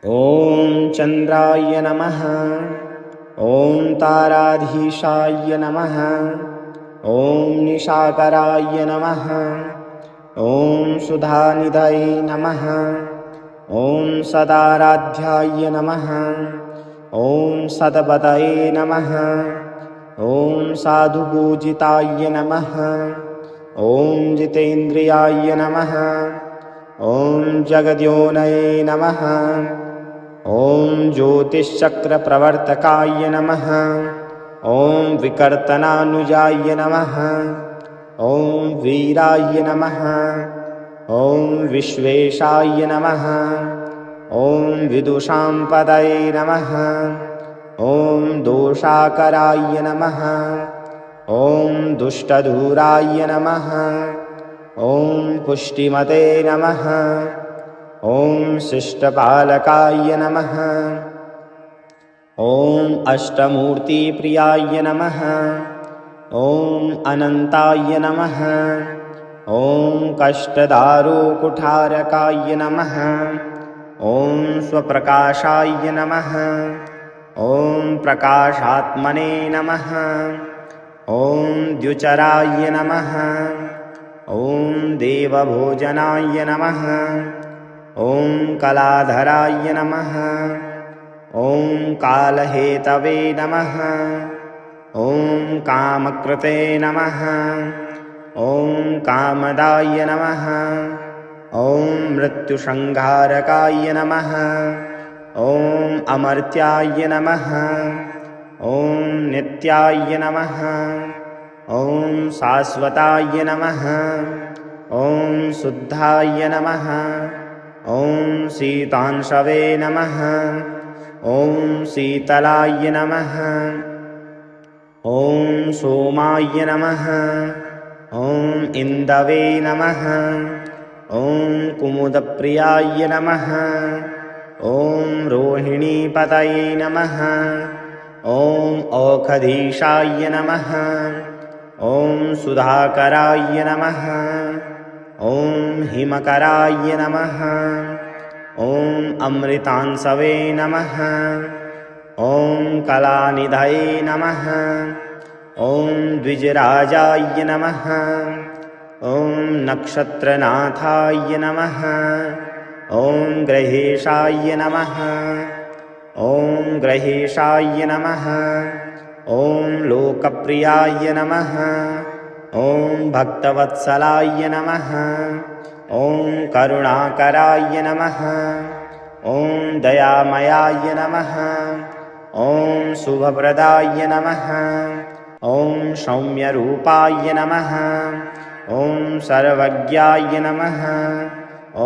ॐ चन्द्राय नमः। ॐ ताराधीशाय नमः। ॐ निशाकराय नमः। ॐ सुधानिधये नमः। ॐ सदाराध्याय नमः। ॐ सदपतये नमः। ॐ साधुपूजिताय नमः। ॐ जितेन्द्रियाय नमः। ॐ जगद्योनये नमः। ॐ ज्योतिश्चक्रप्रवर्तकाय नमः। ॐ विकर्तनानुजाय नमः। ॐ वीराय नमः। ॐ विश्वेशाय नमः। ॐ विदुषां पदये नमः। ॐ दोषाकराय नमः। ॐ दुष्टधूराय नमः। ॐ पुष्टिमते नमः। ॐ शिष्टपालकाय नमः। ॐ अष्टमूर्तिप्रियाय नमः। ॐ अनन्ताय नमः। ॐ कष्टदारुकुठारकाय नमः। ॐ स्वप्रकाशाय नमः। ॐ प्रकाशात्मने नमः। ॐ द्युचराय नमः। ॐ देवभोजनाय नमः। ॐ कलाधराय नमः। ॐ कालहेतवे नमः। ॐ कामकृते नमः। ॐ कामदाय नमः। ॐ मृत्युसंहारकाय नमः। ॐ अमर्त्याय नमः। ॐ नित्याय नमः। ॐ शाश्वताय नमः। ॐ शुद्धाय नमः। ॐ शीतांशवे नमः। ॐ शीतलाय नमः। ॐ सोमाय नमः। ॐ इन्दवे नमः। ॐ कुमुदप्रियाय नमः। ॐ रोहिणीपतये नमः। ॐ औषधीशाय नमः। ॐ सुधाकराय नमः। ॐ हिमकराय नमः। ॐ अमृतांशवे नमः। ॐ कलानिधये नमः। ॐ द्विजराजाय नमः। ॐ नक्षत्रनाथाय नमः। ॐ ग्रहेशाय नमः। ॐ ग्रहेशाय नमः। ॐ लोकप्रियाय नमः। ॐ भक्तवत्सलाय नमः। ॐ करुणाकराय नमः। ॐ दयामयाय नमः। ॐ शुभप्रदाय नमः। ॐ सौम्यरूपाय नमः। ॐ सर्वज्ञाय नमः।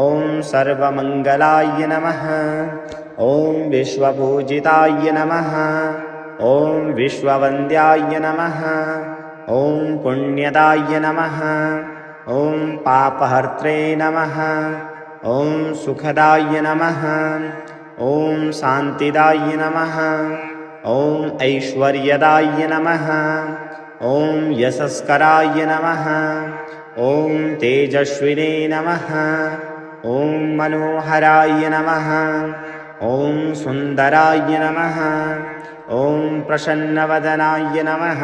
ॐ सर्वमङ्गलाय नमः। ॐ विश्वपूजिताय नमः। ॐ विश्ववन्द्याय नमः। ॐ पुण्यदाय नमः। ॐ पापहर्त्रे नमः। ॐ सुखदाय नमः। ॐ शान्तिदाय नमः। ॐ ऐश्वर्यदाय नमः। ॐ यशस्कराय नमः। ॐ तेजस्विने नमः। ॐ मनोहराय नमः। ॐ सुन्दराय नमः। ॐ प्रसन्नवदनाय नमः।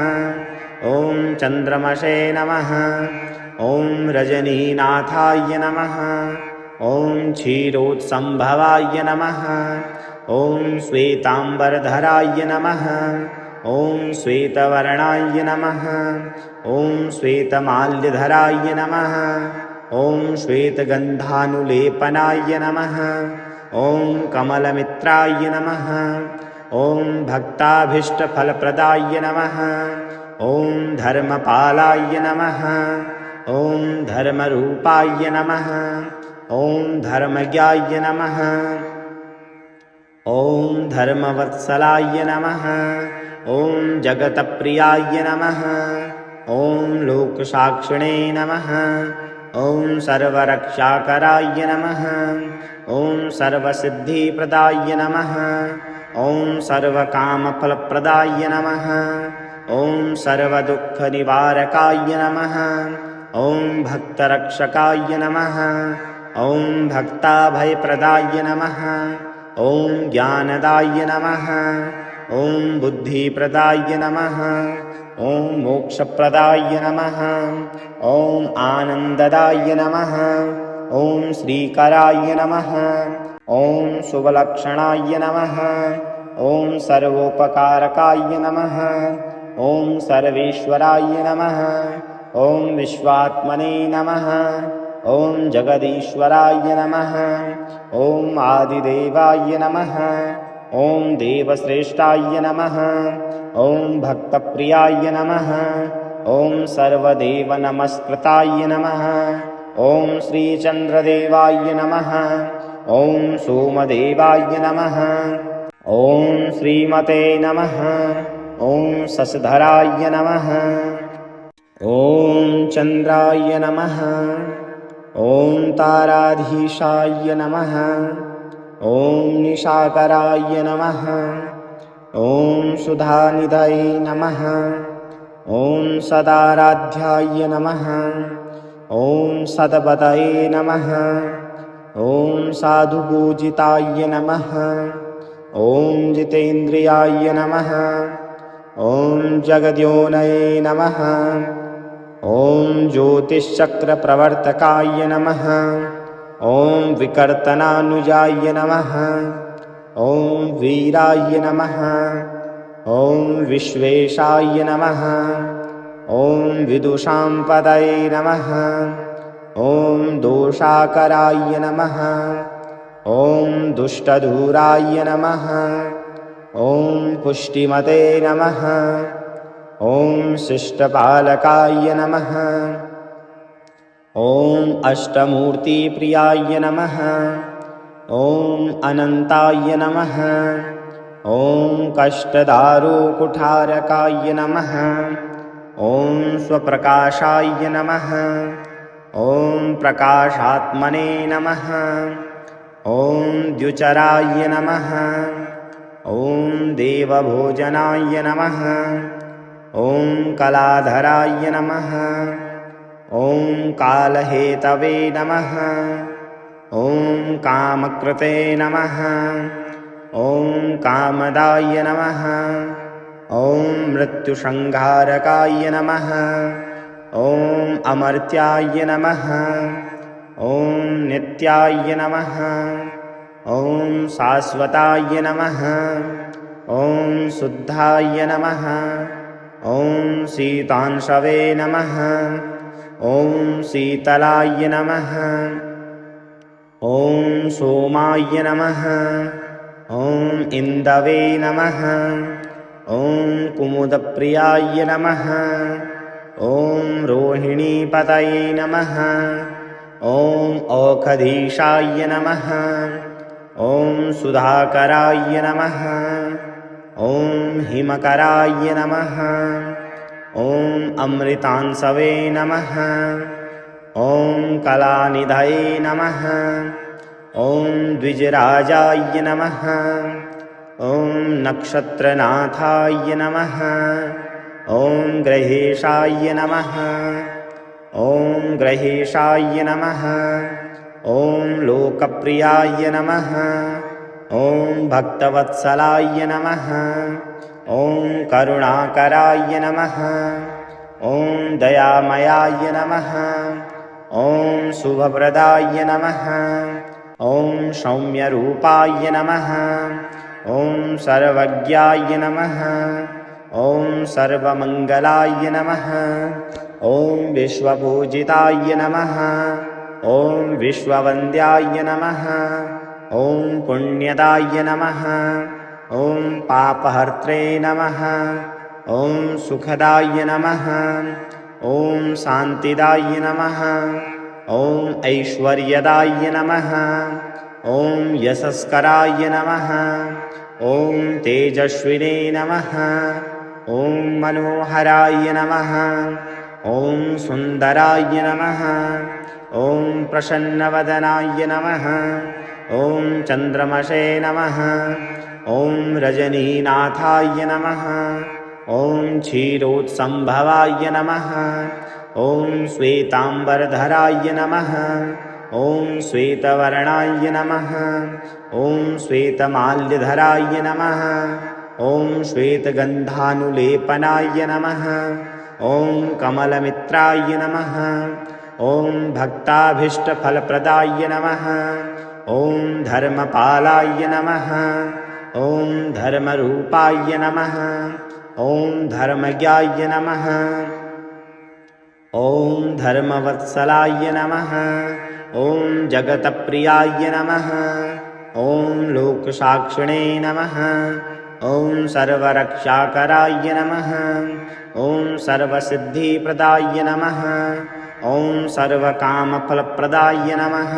ॐ चन्द्रमसे नमः। ॐ रजनीनाथाय नमः। ॐ क्षीरोत्सम्भवाय नमः। ॐ श्वेताम्बरधराय नमः। ॐ श्वेतवर्णाय नमः। ॐ श्वेतमाल्यधराय नमः। ॐ श्वेतगन्धानुलेपनाय नमः। ॐ कमलमित्राय नमः। ॐ भक्ताभीष्टफलप्रदाय नमः। ॐ धर्मपालाय नमः। ॐ धर्मरूपाय नमः। ॐ धर्मज्ञाय नमः। ॐ धर्मवत्सलाय नमः। ॐ जगत्प्रियाय नमः। ॐ लोकसाक्षिणे नमः। ॐ सर्वरक्षाकराय नमः। ॐ सर्वसिद्धिप्रदाय नमः। ॐ सर्वकामफलप्रदाय नमः। ॐ सर्वदुःखनिवारकाय नमः। ॐ भक्तरक्षकाय नमः। ॐ भक्ताभयप्रदाय नमः। ॐ ज्ञानदाय नमः। ॐ बुद्धिप्रदाय नमः। ॐ मोक्षप्रदाय नमः। ॐ आनन्ददाय नमः। ॐ श्रीकराय नमः। ॐ शुभलक्षणाय नमः। ॐ सर्वोपकारकाय नमः। ॐ सर्वेश्वराय नमः। ॐ विश्वात्मने नमः। ॐ जगदीश्वराय नमः। ॐ आदिदेवाय नमः। ॐ देवश्रेष्ठाय नमः। ॐ भक्तप्रियाय नमः। ॐ सर्वदेवनमस्कृताय नमः। ॐ श्रीचन्द्रदेवाय नमः। ॐ सोमदेवाय नमः। ॐ श्रीमते नमः। ॐ शशधराय नमः। ॐ चन्द्राय नमः। ॐ ताराधीशाय नमः। ॐ निशाकराय नमः। ॐ सुधानिधये नमः। ॐ सदाराध्याय नमः। ॐ सदपतये नमः। ॐ साधुपूजिताय नमः। ॐ जितेन्द्रियाय नमः। ॐ जगद्योनये नमः। ॐ ज्योतिश्चक्रप्रवर्तकाय नमः। ॐ विकर्तनानुजाय नमः। ॐ वीराय नमः। ॐ विश्वेशाय नमः। ॐ विदुषां पदये नमः। ॐ दोषाकराय नमः। ॐ दुष्टधूराय नमः। ॐ पुष्टिमते नमः। ॐ शिष्टपालकाय नमः। ॐ अष्टमूर्तिप्रियाय नमः। ॐ अनन्ताय नमः। ॐ कष्टदारुकुठारकाय नमः। ॐ स्वप्रकाशाय नमः। ॐ प्रकाशात्मने नमः। ॐ द्युचराय नमः। ॐ देवभोजनाय नमः। ॐ कलाधराय नमः। ॐ कालहेतवे नमः। ॐ कामकृते नमः। ॐ कामदाय नमः। ॐ मृत्युसंहारकाय नमः। ॐ अमर्त्याय नमः। ॐ नित्याय नमः। ॐ शाश्वताय नमः। ॐ शुद्धाय नमः। ॐ शीतांशवे नमः। ॐ शीतलाय नमः। ॐ सोमाय नमः। ॐ इन्दवे नमः। ॐ कुमुदप्रियाय नमः। ॐ रोहिणीपतये नमः। ॐ औषधीशाय नमः। ॐ सुधाकराय नमः। ॐ हिमकराय नमः। ॐ अमृतांशवे नमः। ॐ कलानिधये नमः। ॐ द्विजराजाय नमः। ॐ नक्षत्रनाथाय नमः। ॐ ग्रहेशाय नमः। ॐ ग्रहेशाय नमः। ॐ लोकप्रियाय नमः। ॐ भक्तवत्सलाय नमः। ॐ करुणाकराय नमः। ॐ दयामयाय नमः। ॐ शुभप्रदाय नमः। ॐ सौम्यरूपाय नमः। ॐ सर्वज्ञाय नमः। ॐ सर्वमङ्गलाय नमः। ॐ विश्वपूजिताय नमः। ॐ विश्ववन्द्याय नमः। ॐ पुण्यदाय नमः। ॐ पापहर्त्रे नमः। ॐ सुखदाय नमः। ॐ शान्तिदाय नमः। ॐ ऐश्वर्यदाय नमः। ॐ यशस्कराय नमः। ॐ तेजस्विने नमः। ॐ मनोहराय नमः। ॐ सुन्दराय नमः। ॐ प्रसन्नवदनाय नमः। ॐ चन्द्रमसे नमः। ॐ रजनीनाथाय नमः। ॐ क्षीरोत्सम्भवाय नमः। ॐ श्वेताम्बरधराय नमः। ॐ श्वेतवर्णाय नमः। ॐ श्वेतमाल्यधराय नमः। ॐ श्वेतगन्धानुलेपनाय नमः। ॐ कमलमित्राय नमः। ॐ भक्ताभीष्टफलप्रदाय नमः। ॐ धर्मपालाय नमः। ॐ धर्मरूपाय नमः। ॐ धर्मज्ञाय नमः। ॐ धर्मवत्सलाय नमः। ॐ जगतप्रियाय नमः। ॐ लोकसाक्षिणे नमः। ॐ सर्वरक्षाकराय नमः। ॐ सर्वसिद्धिप्रदाय नमः। ॐ सर्वकामफलप्रदाय नमः।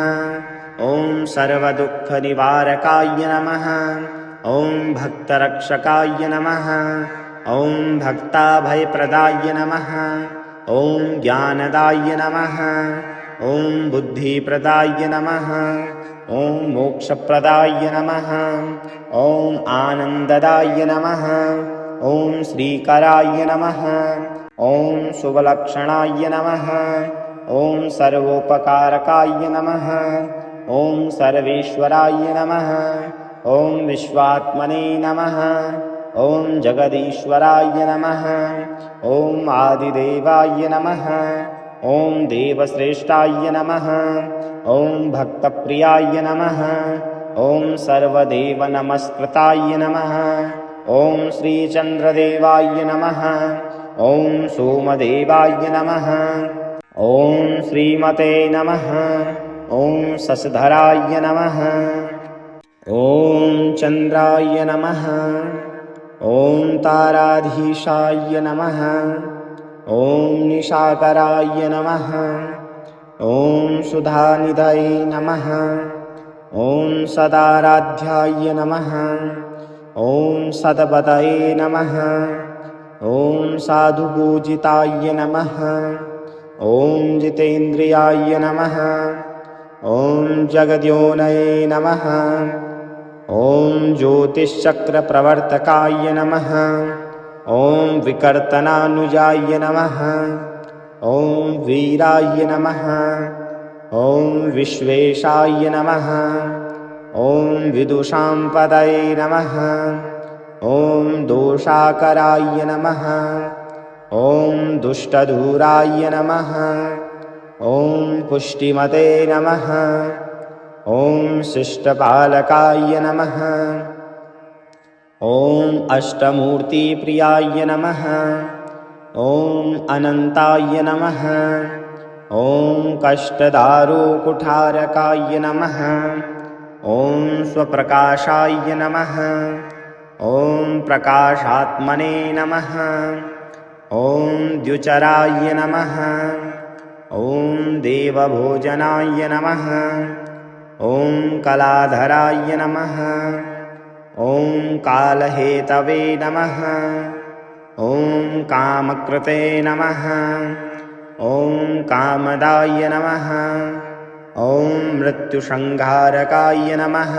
ॐ सर्वदुःखनिवारकाय नमः। ॐ भक्तरक्षकाय नमः। ॐ भक्ताभयप्रदाय नमः। ॐ ज्ञानदाय नमः। ॐ बुद्धिप्रदाय नमः। ॐ मोक्षप्रदाय नमः। ॐ आनन्ददाय नमः। ॐ श्रीकराय नमः। ॐ शुभलक्षणाय नमः। ॐ सर्वोपकारकाय नमः। ॐ सर्वेश्वराय नमः। ॐ विश्वात्मने नमः। ॐ जगदीश्वराय नमः। ॐ आदिदेवाय नमः। ॐ देवश्रेष्ठाय नमः। ॐ भक्तप्रियाय नमः। ॐ सर्वदेवनमस्कृताय नमः। ॐ श्रीचन्द्रदेवाय नमः। ॐ सोमदेवाय नमः। ॐ श्रीमते नमः। ॐ शशधराय नमः। ॐ चन्द्राय नमः। ॐ ताराधीशाय नमः। ॐ निशाकराय नमः। ॐ सुधानिधये नमः। ॐ सदाराध्याय नमः। ॐ सदपतये नमः। ॐ साधुपूजिताय नमः। ॐ जितेन्द्रियाय नमः। ॐ जगद्योनये नमः। ॐ ज्योतिश्चक्रप्रवर्तकाय नमः। ॐ विकर्तनानुजाय नमः। ॐ वीराय नमः। ॐ विश्वेशाय नमः। ॐ विदुषां पदये नमः। ॐ दोषाकराय नमः। ॐ दुष्टधूराय नमः। ॐ पुष्टिमते नमः। ॐ शिष्टपालकाय नमः। ॐ अष्टमूर्तिप्रियाय नमः। ॐ अनन्ताय नमः। ॐ कष्टदारुकुठारकाय नमः। ॐ स्वप्रकाशाय नमः। ॐ प्रकाशात्मने नमः। ॐ द्युचराय नमः। ॐ देवभोजनाय नमः। ॐ कलाधराय नमः। ॐ कालहेतवे नमः। ॐ कामकृते नमः। ॐ कामदाय नमः। ॐ मृत्युसंहारकाय नमः।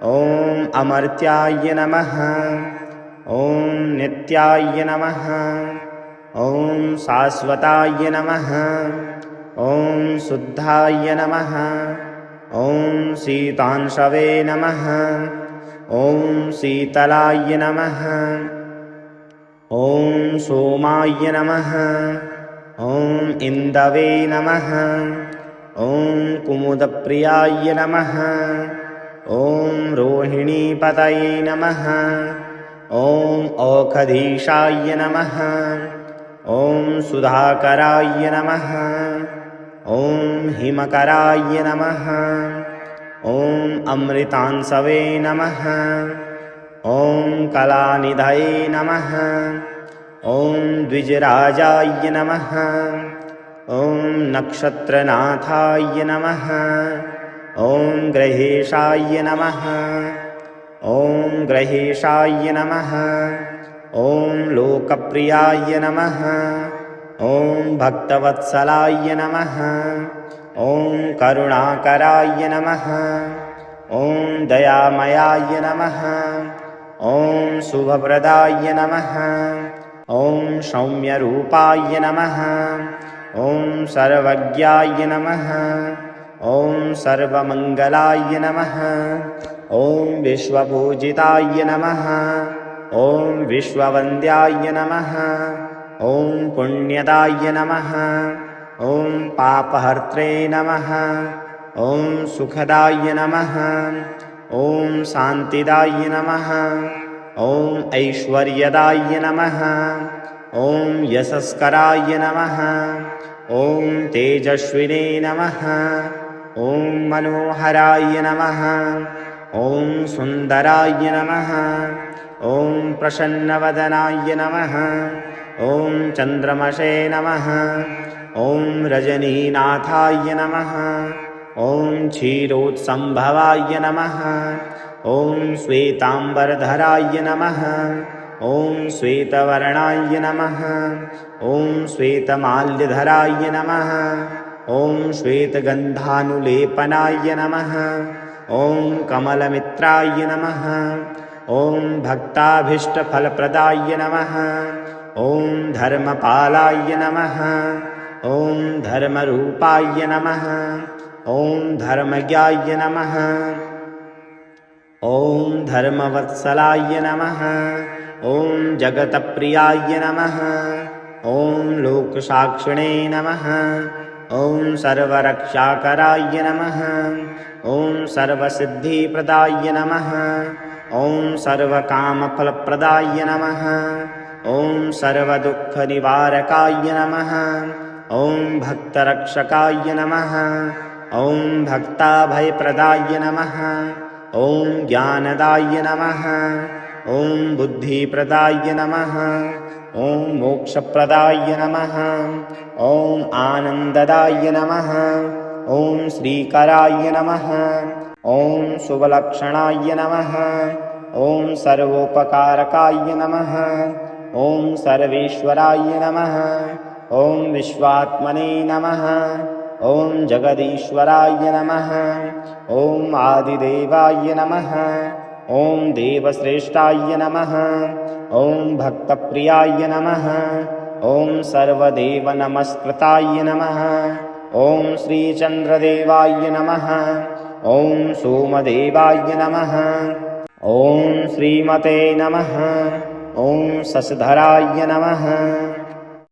ॐ अमर्त्याय नमः। ॐ नित्याय नमः। ॐ शाश्वताय नमः। ॐ शुद्धाय नमः। ॐ शीतांशवे नमः। ॐ शीतलाय नमः। ॐ सोमाय नमः। ॐ इन्दवे नमः। ॐ कुमुदप्रियाय नमः। ॐ रोहिणीपतये नमः। ॐ औषधीशाय नमः। ॐ सुधाकराय नमः। ॐ हिमकराय नमः। ॐ अमृतांशवे नमः। ॐ कलानिधये नमः। ॐ द्विजराजाय नमः। ॐ नक्षत्रनाथाय नमः। ॐ ग्रहेशाय नमः। ॐ ग्रहेशाय नमः। ॐ लोकप्रियाय नमः। ॐ भक्तवत्सलाय नमः। ॐ करुणाकराय नमः। ॐ दयामयाय नमः। ॐ शुभप्रदाय नमः। ॐ सौम्यरूपाय नमः। ॐ सर्वज्ञाय नमः। ॐ सर्वमङ्गलाय नमः। ॐ विश्वपूजिताय नमः। ॐ विश्ववन्द्याय नमः। ॐ पुण्यदाय नमः। ॐ पापहर्त्रे नमः। ॐ सुखदाय नमः। ॐ शान्तिदाय नमः। ॐ ऐश्वर्यदाय नमः। ॐ यशस्कराय नमः। ॐ तेजस्विने नमः। ॐ मनोहराय नमः। ॐ सुन्दराय नमः। ॐ प्रसन्नवदनाय नमः। ॐ चन्द्रमसे नमः। ॐ रजनीनाथाय नमः। ॐ क्षीरोत्सम्भवाय नमः। ॐ श्वेताम्बरधराय नमः। ॐ श्वेतवर्णाय नमः। ॐ श्वेतमाल्यधराय नमः। ॐ श्वेतगन्धानुलेपनाय नमः। ॐ कमलमित्राय नमः। ॐ भक्ताभीष्टफलप्रदाय नमः। ॐ धर्मपालाय नमः। ॐ धर्मरूपाय नमः। ॐ धर्मज्ञाय नमः। ॐ धर्मवत्सलाय नमः। ॐ जगत्प्रियाय नमः। ॐ लोकसाक्षिणे नमः। ॐ सर्वरक्षाकराय नमः। ॐ सर्वसिद्धिप्रदाय नमः। ॐ सर्वकामफलप्रदाय नमः। ॐ सर्वदुःखनिवारकाय नमः। ॐ भक्तरक्षकाय नमः। ॐ भक्ताभयप्रदाय नमः। ॐ ज्ञानदाय नमः। ॐ बुद्धिप्रदाय नमः। ॐ मोक्षप्रदाय नमः। ॐ आनन्ददाय नमः। ॐ श्रीकराय नमः। ॐ शुभलक्षणाय नमः। ॐ सर्वोपकारकाय नमः। ॐ सर्वेश्वराय नमः। ॐ विश्वात्मने नमः। ॐ जगदीश्वराय नमः। ॐ आदिदेवाय नमः। ॐ देवश्रेष्ठाय नमः। ॐ भक्तप्रियाय नमः। ॐ सर्वदेवनमस्कृताय नमः। ॐ श्रीचन्द्रदेवाय नमः। ॐ सोमदेवाय नमः। ॐ श्रीमते नमः। ॐ शशधराय नमः।